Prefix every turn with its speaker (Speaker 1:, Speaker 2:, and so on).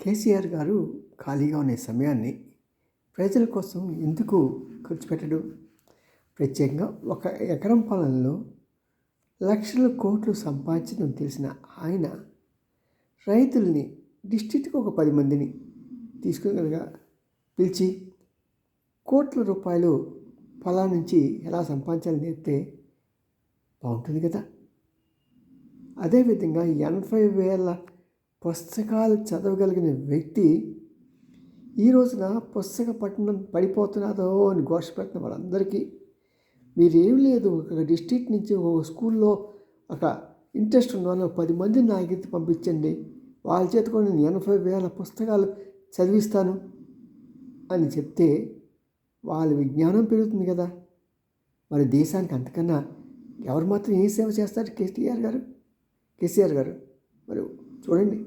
Speaker 1: కేసీఆర్ గారు ఖాళీగా ఉన్న సమయాన్ని ప్రజల కోసం ఎందుకు ఖర్చు పెట్టడు? ప్రత్యేకంగా ఒక ఎకరం పొలంలో లక్షల కోట్లు సంపాదించడం తెలిసిన ఆయన రైతుల్ని డిస్ట్రిక్ట్కి ఒక 10 మందిని తీసుకుని పిలిచి కోట్ల రూపాయలు పొలం నుంచి ఎలా సంపాదించాలని నేర్పితే బాగుంటుంది కదా. అదేవిధంగా 80,000 పుస్తకాలు చదవగలిగిన వ్యక్తి ఈ రోజున పుస్తక పఠనం పడిపోతున్నదో అని ఘోష పెట్టిన వాళ్ళందరికీ మీరేం లేదు, ఒక డిస్ట్రిక్ట్ నుంచి ఒక స్కూల్లో ఒక ఇంట్రెస్ట్ ఉన్న వాళ్ళు 10 మందిని నా దగ్గరికి పంపించండి, వాళ్ళ చేత కూడా నేను 80,000 పుస్తకాలు చదివిస్తాను అని చెప్తే వాళ్ళ విజ్ఞానం పెరుగుతుంది కదా. మరి దేశానికి అంతకన్నా ఎవరు మాత్రం ఏ సేవ చేస్తారు? కేసీఆర్ గారు మరి చూడండి.